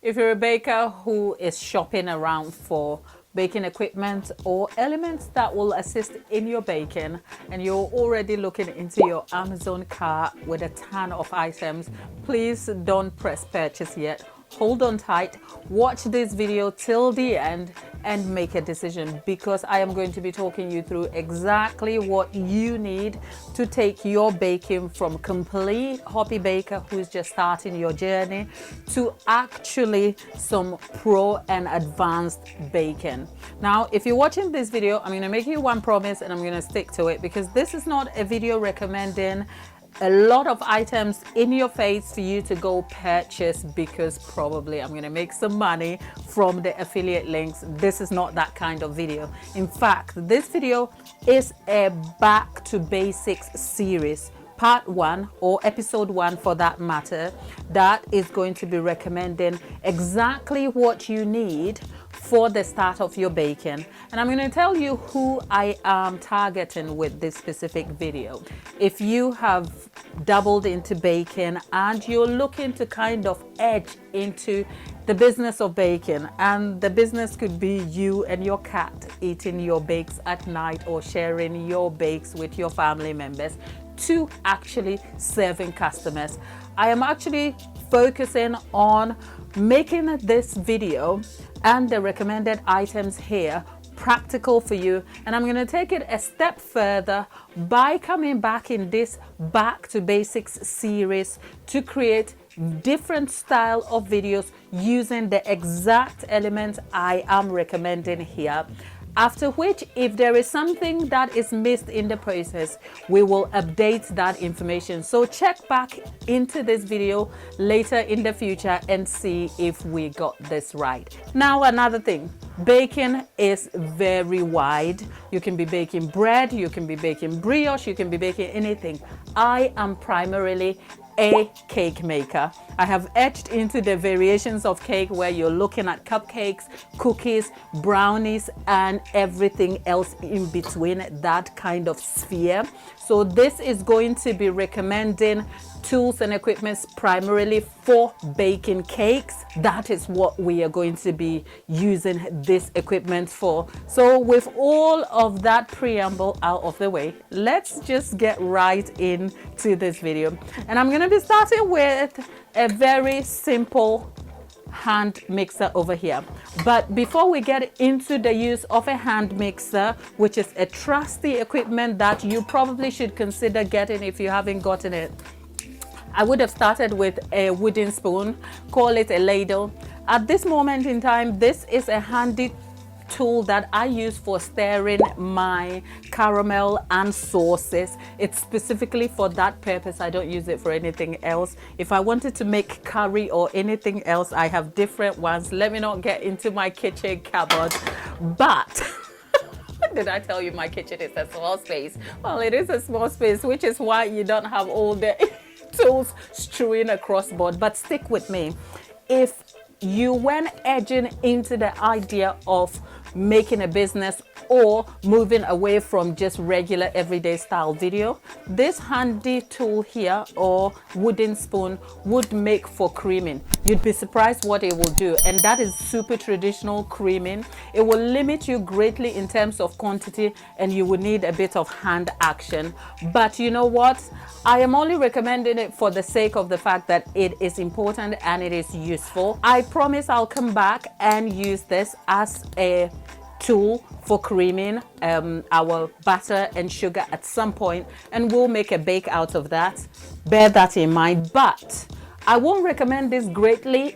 If you're a baker who is shopping around for baking equipment or elements that will assist in your baking, and you're already looking into your Amazon cart with a ton of items, please don't press purchase yet. Hold on tight, watch this video till the end and make a decision, because I am going to be talking you through exactly what you need to take your baking from complete hobby baker who's just starting your journey to actually some pro and advanced baking. Now, if you're watching this video, I'm going to make you one promise and I'm going to stick to it, because this is not a video recommending a lot of items in your face for you to go purchase because probably I'm going to make some money from the affiliate links. This is not that kind of video. In fact, this video is a back to basics series, part 1 or episode 1 for that matter, that is going to be recommending exactly what you need for the start of your baking. And I'm going to tell you who I am targeting with this specific video. If you have dabbled into baking and you're looking to kind of edge into the business of baking, and the business could be you and your cat eating your bakes at night or sharing your bakes with your family members, to actually serving customers, I am actually focusing on making this video and the recommended items here practical for you. And I'm going to take it a step further by coming back in this back to basics series to create different style of videos using the exact elements I am recommending here. After which, if there is something that is missed in the process, we will update that information. So check back into this video later in the future and see if we got this right. Now, another thing, baking is very wide. You can be baking bread, you can be baking brioche, you can be baking anything. I am primarily a cake maker. I have edged into the variations of cake where you're looking at cupcakes, cookies, brownies, and everything else in between that kind of sphere. So this is going to be recommending tools and equipment primarily for baking cakes. That is what we are going to be using this equipment for. So with all of that preamble out of the way, let's just get right into this video. And I'm going to be starting with a very simple hand mixer over here. But before we get into the use of a hand mixer, which is a trusty equipment that you probably should consider getting if you haven't gotten it, I would have started with a wooden spoon, call it a ladle. At this moment in time, this is a handy tool that I use for stirring my caramel and sauces. It's specifically for that purpose. I don't use it for anything else. If I wanted to make curry or anything else, I have different ones. Let me not get into my kitchen cupboard. But did I tell you my kitchen is a small space? Well, it is a small space, which is why you don't have all the tools strewing across board. But stick with me. If you went edging into the idea of making a business or moving away from just regular everyday style video, this handy tool here or wooden spoon would make for creaming. You'd be surprised what it will do, and that is super traditional creaming. It will limit you greatly in terms of quantity, and you will need a bit of hand action. But you know what? I am only recommending it for the sake of the fact that it is important and it is useful. I promise I'll come back and use this as a tool for creaming our butter and sugar at some point, and we'll make a bake out of that. Bear that in mind. But I won't recommend this greatly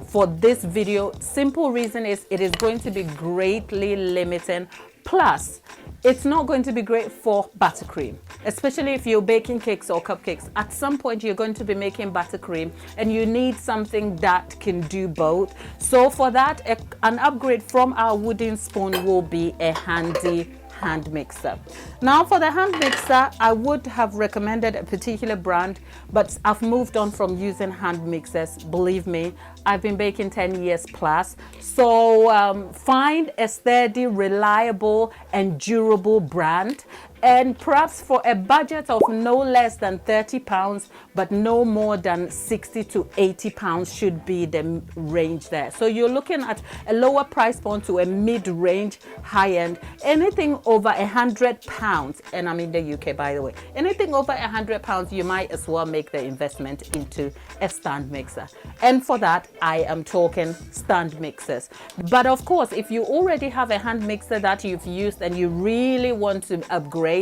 for this video. Simple reason is it is going to be greatly limiting. Plus, it's not going to be great for buttercream, especially if you're baking cakes or cupcakes. At some point, you're going to be making buttercream, and you need something that can do both. So for that, an upgrade from our wooden spoon will be a handy hand mixer. Now for the hand mixer, I would have recommended a particular brand, but I've moved on from using hand mixers. Believe me, I've been baking 10 years plus. So find a steady, reliable and durable brand And perhaps for a budget of no less than £30, but no more than £60 to £80 should be the range there. So you're looking at a lower price point to a mid-range, high-end. Anything over £100, and I'm in the UK, by the way, anything over £100, you might as well make the investment into a stand mixer. And for that, I am talking stand mixers. But of course, if you already have a hand mixer that you've used and you really want to upgrade,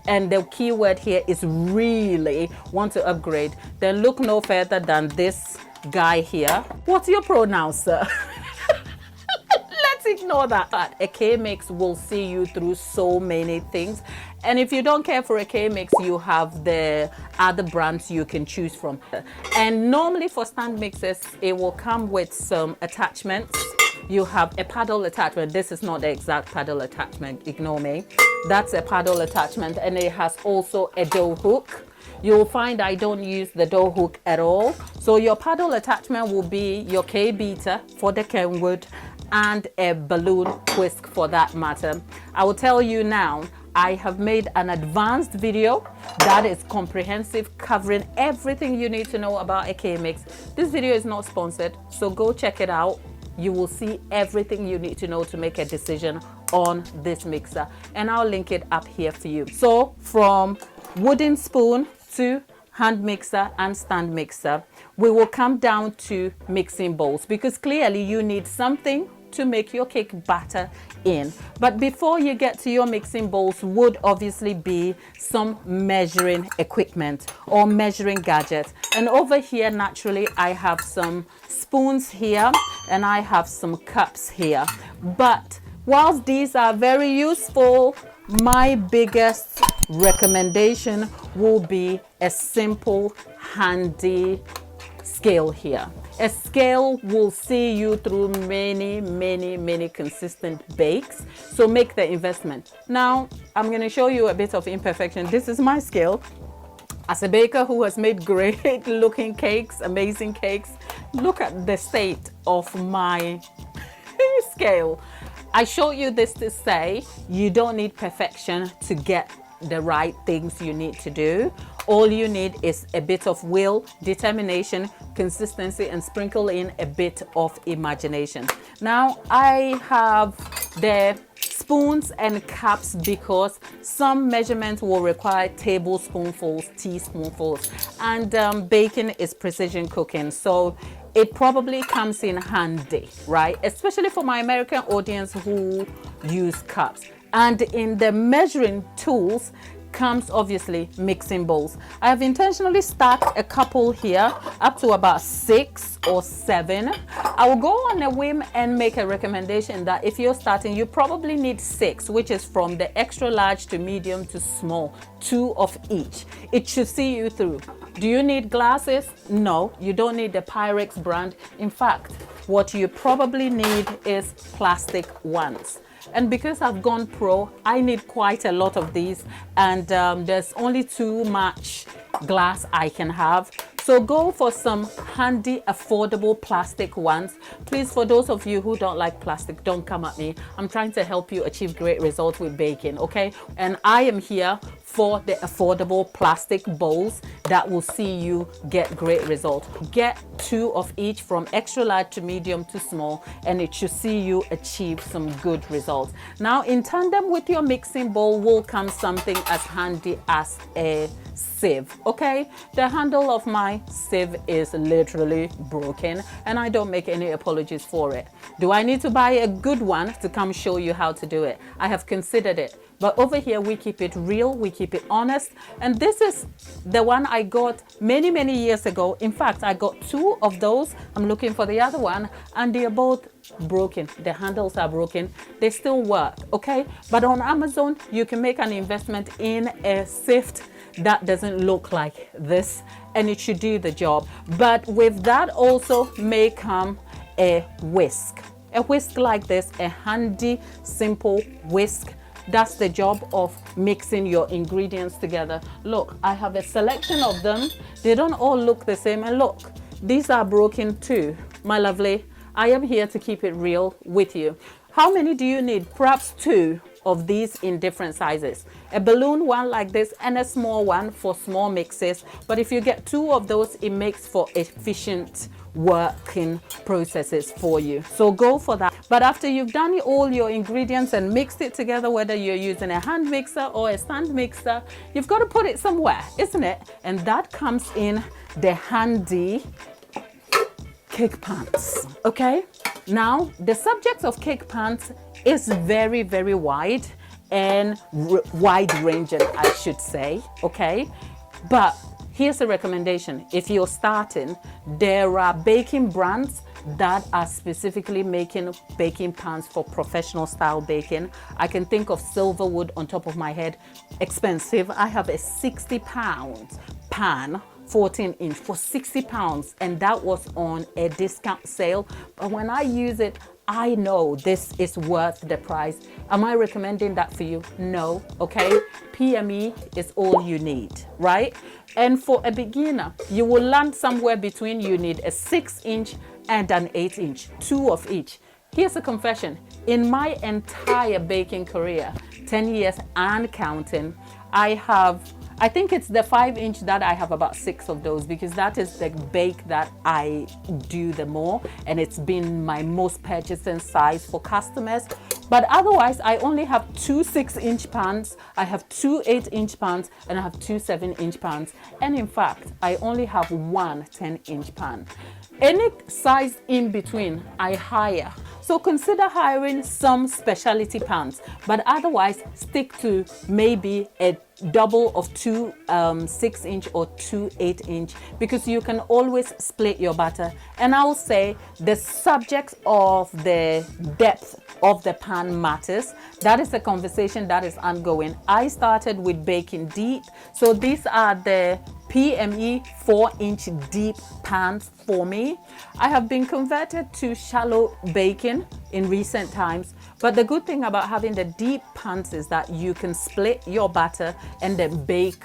and the key word here is really want to upgrade, then look no further than this guy here. What's your pronoun, sir? Let's ignore that. A K-Mix will see you through so many things. And if you don't care for a K-Mix, you have the other brands you can choose from. And normally for stand mixers, it will come with some attachments. You have a paddle attachment. This is not the exact paddle attachment, ignore me. That's a paddle attachment, and it has also a dough hook. You'll find I don't use the dough hook at all. So your paddle attachment will be your K-beater for the Kenwood and a balloon whisk for that matter. I will tell you now, I have made an advanced video that is comprehensive, covering everything you need to know about a K-Mix. This video is not sponsored, so go check it out. You will see everything you need to know to make a decision on this mixer, and I'll link it up here for you. So from wooden spoon to hand mixer and stand mixer, we will come down to mixing bowls, because clearly you need something to make your cake batter in. But before you get to your mixing bowls would obviously be some measuring equipment or measuring gadgets. And over here, naturally, I have some spoons here and I have some cups here. But whilst these are very useful, my biggest recommendation will be a simple, handy scale here. A scale will see you through many consistent bakes. So make the investment. Now, I'm going to show you a bit of imperfection. This is my scale. As a baker who has made great looking cakes, amazing cakes, look at the state of my scale. I showed you this to say you don't need perfection to get the right things you need to do. All you need is a bit of will, determination, consistency, and sprinkle in a bit of imagination. Now I have the spoons and cups because some measurements will require tablespoonfuls, teaspoonfuls, and baking is precision cooking. So it probably comes in handy, right? Especially for my American audience who use cups. And in the measuring tools comes obviously mixing bowls. I have intentionally stacked a couple here up to about 6 or 7. I will go on a whim and make a recommendation that if you're starting, you probably need 6, which is from the extra large to medium to small, 2 of each. It should see you through. Do you need glasses? No, you don't need the Pyrex brand. In fact, what you probably need is plastic ones. And because I've gone pro, I need quite a lot of these, and there's only too much glass I can have. So go for some handy, affordable plastic ones. Please, for those of you who don't like plastic, don't come at me. I'm trying to help you achieve great results with baking, okay? And I am here for the affordable plastic bowls that will see you get great results. Get 2 of each from extra large to medium to small, and it should see you achieve some good results. Now, in tandem with your mixing bowl will come something as handy as a sieve, okay? The handle of my sieve is literally broken, and I don't make any apologies for it. Do I need to buy a good one to come show you how to do it? I have considered it. But over here, we keep it real, we keep it honest. And this is the one I got many years ago. In fact, I got 2 of those. I'm looking for the other one, and they are both broken. The handles are broken. They still work, okay? But on Amazon, you can make an investment in a sieve that doesn't look like this, and it should do the job. But with that also may come a whisk. A whisk like this, a handy, simple whisk. That's the job of mixing your ingredients together. Look, I have a selection of them. They don't all look the same. And look, these are broken too. My lovely, I am here to keep it real with you. How many do you need? Perhaps 2. of these in different sizes. A balloon one like this and a small one for small mixes. But if you get 2 of those, it makes for efficient working processes for you. So go for that. But after you've done all your ingredients and mixed it together, whether you're using a hand mixer or a stand mixer, you've got to put it somewhere, isn't it? And that comes in the handy cake pans. Okay, now the subject of cake pans is very, very wide and wide ranging, I should say. Okay, but here's a recommendation. If you're starting, there are baking brands that are specifically making baking pans for professional style baking. I can think of Silverwood on top of my head. Expensive. I have a 60-pound pan, 14-inch for £60, and that was on a discount sale. But when I use it, I know this is worth the price. Am I recommending that for you? No. Okay, PME is all you need, right? And for a beginner, you will land somewhere between, you need a 6-inch and an 8-inch, 2 of each. Here's a confession. In my entire baking career, 10 years and counting, I think it's the 5-inch that I have about 6 of those, because that is the bake that I do the more, and it's been my most purchasing size for customers. But otherwise, I only have 2 6-inch pans, I have 2 8-inch pans, and I have 2 7-inch pans. And in fact, I only have 1 10-inch pan. Any size in between, I hire. So consider hiring some specialty pans, but otherwise stick to maybe a double of 2 6-inch or 2 8-inch, because you can always split your batter. And I'll say the subject of the depth of the pan matters. That is a conversation that is ongoing. I started with baking deep, so these are the PME 4-inch deep pans for me. I have been converted to shallow baking in recent times, but the good thing about having the deep pans is that you can split your batter and then bake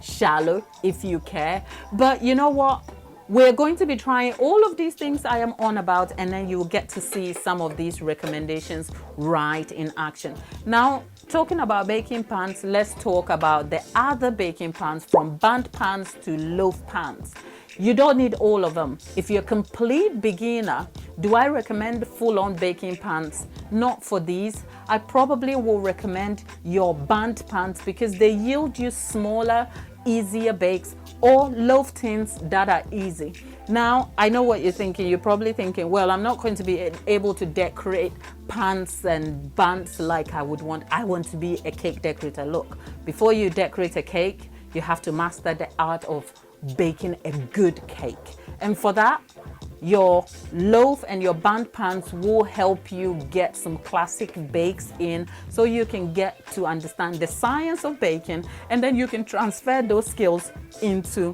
shallow if you care. But you know what? We're going to be trying all of these things I am on about, and then you'll get to see some of these recommendations right in action. Now, talking about baking pans, let's talk about the other baking pans, from band pans to loaf pans. You don't need all of them. If you're a complete beginner, do I recommend full-on baking pans? Not for these. I probably will recommend your band pans, because they yield you smaller, easier bakes, or loaf tins that are easy. Now, I know what you're thinking. You're probably thinking, well, I'm not going to be able to decorate pans and buns like I would want. I want to be a cake decorator. Look, before you decorate a cake, you have to master the art of baking a good cake. And for that, your loaf and your band pans will help you get some classic bakes in, so you can get to understand the science of baking, and then you can transfer those skills into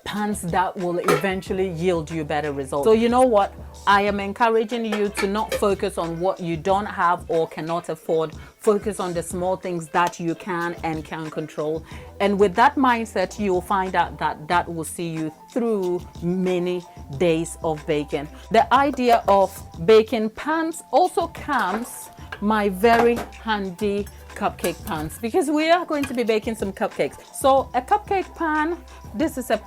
pans that will eventually yield you better results. So you know what? I am encouraging you to not focus on what you don't have or cannot afford. Focus on the small things that you can and can control. And with that mindset, you'll find out that that will see you through many days of baking. The idea of baking pans also comes my very handy cupcake pans, because we are going to be baking some cupcakes. So a cupcake pan, this is a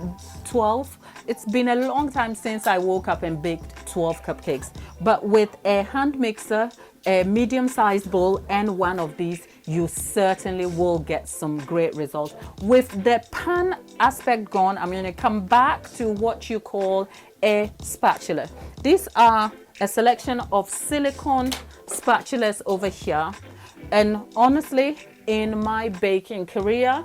12. It's been a long time since I woke up and baked 12 cupcakes, but with a hand mixer, a medium-sized bowl, and one of these, you certainly will get some great results. With the pan aspect gone, I'm going to come back to what you call a spatula. These are a selection of silicone spatulas over here. And honestly, in my baking career,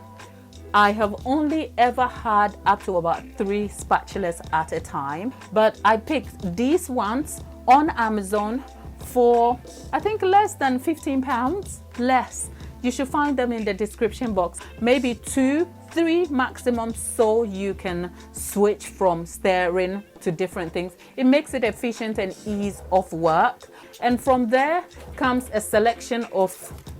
I have only ever had up to about 3 spatulas at a time. But I picked these ones on Amazon for, I think, less than £15, less. You should find them in the description box. Maybe 2, 3 maximum, so you can switch from stirring to different things. It makes it efficient and ease of work. And from there comes a selection of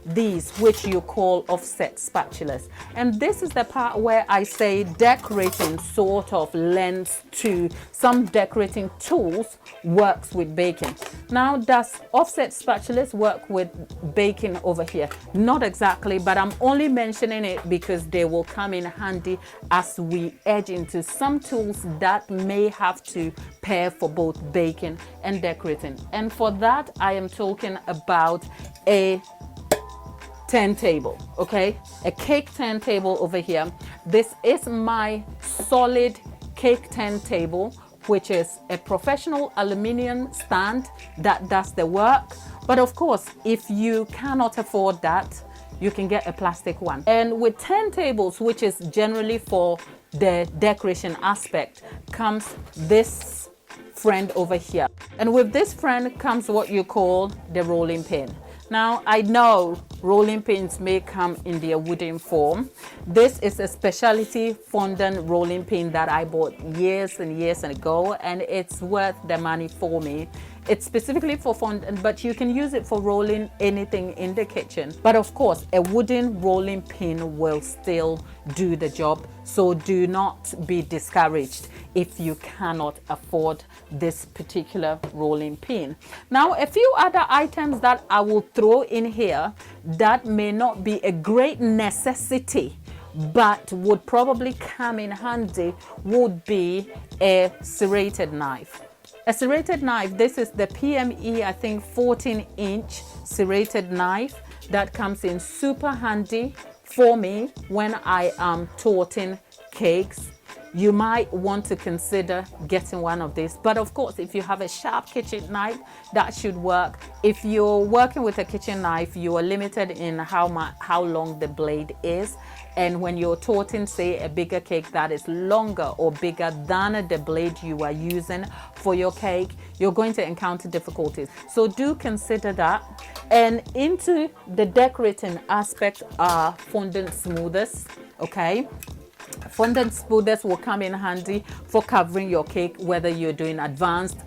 these, which you call offset spatulas. And this is the part where I say decorating sort of lends to some decorating tools works with baking. Now, does offset spatulas work with baking over here? Not exactly, but I'm only mentioning it because they will come in handy as we edge into some tools that may have to pair for both baking and decorating. And for that, I am talking about a turntable, okay? A cake turntable over here. This is my solid cake turntable, which is a professional aluminum stand that does the work. But of course, if you cannot afford that, you can get a plastic one. And with turntables, which is generally for the decoration aspect, comes this friend over here. And with this friend comes what you call the rolling pin. Now, I know rolling pins may come in their wooden form. This is a specialty fondant rolling pin that I bought years and years ago, and it's worth the money for me. It's specifically for fondant, but you can use it for rolling anything in the kitchen. But of course, a wooden rolling pin will still do the job. So do not be discouraged if you cannot afford this particular rolling pin. Now, a few other items that I will throw in here that may not be a great necessity, but would probably come in handy would be a serrated knife. A serrated knife, this is the PME, I think 14-inch serrated knife that comes in super handy for me when I am torting cakes. You might want to consider getting one of these. But of course, if you have a sharp kitchen knife, that should work. If you're working with a kitchen knife, you are limited in how long the blade is. And when you're torting, say, a bigger cake that is longer or bigger than the blade you are using for your cake, you're going to encounter difficulties. So do consider that. And into the decorating aspect are fondant smoothers, okay? Fondant smoothers will come in handy for covering your cake, whether you're doing advanced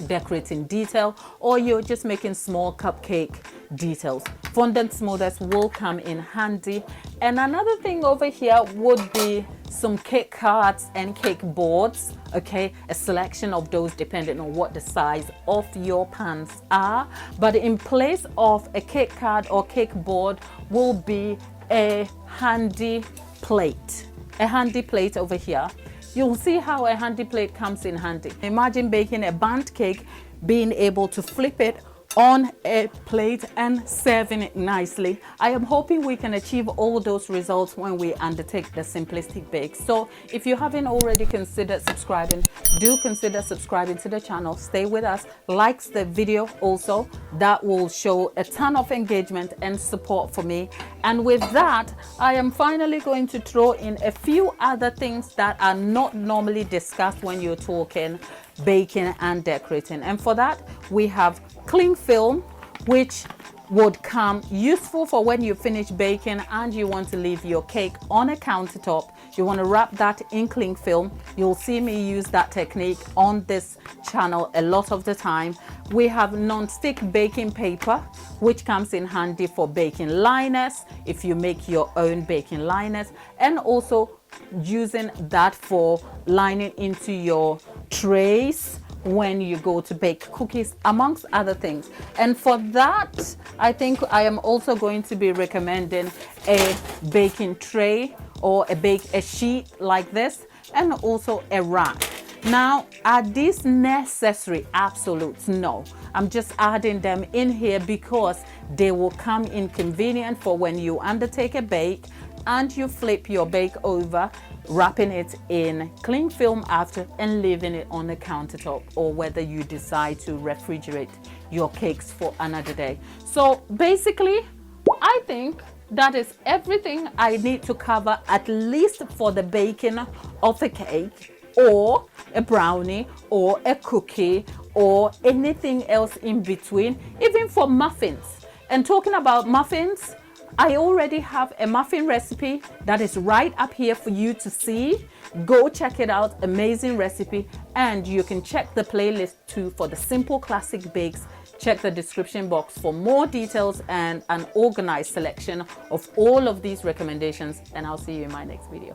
decorating detail or you're just making small cupcake details. Fondant smoothers will come in handy. And another thing over here would be some cake cards and cake boards, okay? A selection of those depending on what the size of your pans are. But in place of a cake card or cake board will be a handy plate. A handy plate over here. You'll see how a handy plate comes in handy. Imagine baking a bundt cake, being able to flip it on a plate and serving it nicely. I am hoping we can achieve all those results when we undertake the simplistic bake. So if you haven't already considered subscribing, do consider subscribing to the channel. Stay with us, likes the video also. That will show a ton of engagement and support for me. And with that, I am finally going to throw in a few other things that are not normally discussed when you're talking baking and decorating. And for that, we have cling film, which would come useful for when you finish baking and you want to leave your cake on a countertop. You want to wrap that in cling film. You'll see me use that technique on this channel a lot of the time. We have non-stick baking paper, which comes in handy for baking liners if you make your own baking liners, and also using that for lining into your trays when you go to bake cookies, amongst other things. And for that, I think I am also going to be recommending a baking tray or a sheet like this, and also a rack. Now, are these necessary? Absolutes? No. I'm just adding them in here because they will come in convenient for when you undertake a bake and you flip your bake over, wrapping it in cling film after and leaving it on the countertop, or whether you decide to refrigerate your cakes for another day. So basically, I think that is everything I need to cover, at least for the baking of a cake or a brownie or a cookie or anything else in between, even for muffins. And talking about muffins, I already have a muffin recipe that is right up here for you to see. Go check it out, amazing recipe. And you can check the playlist too for the simple classic bakes Check the description box for more details and an organized selection of all of these recommendations, and I'll see you in my next video.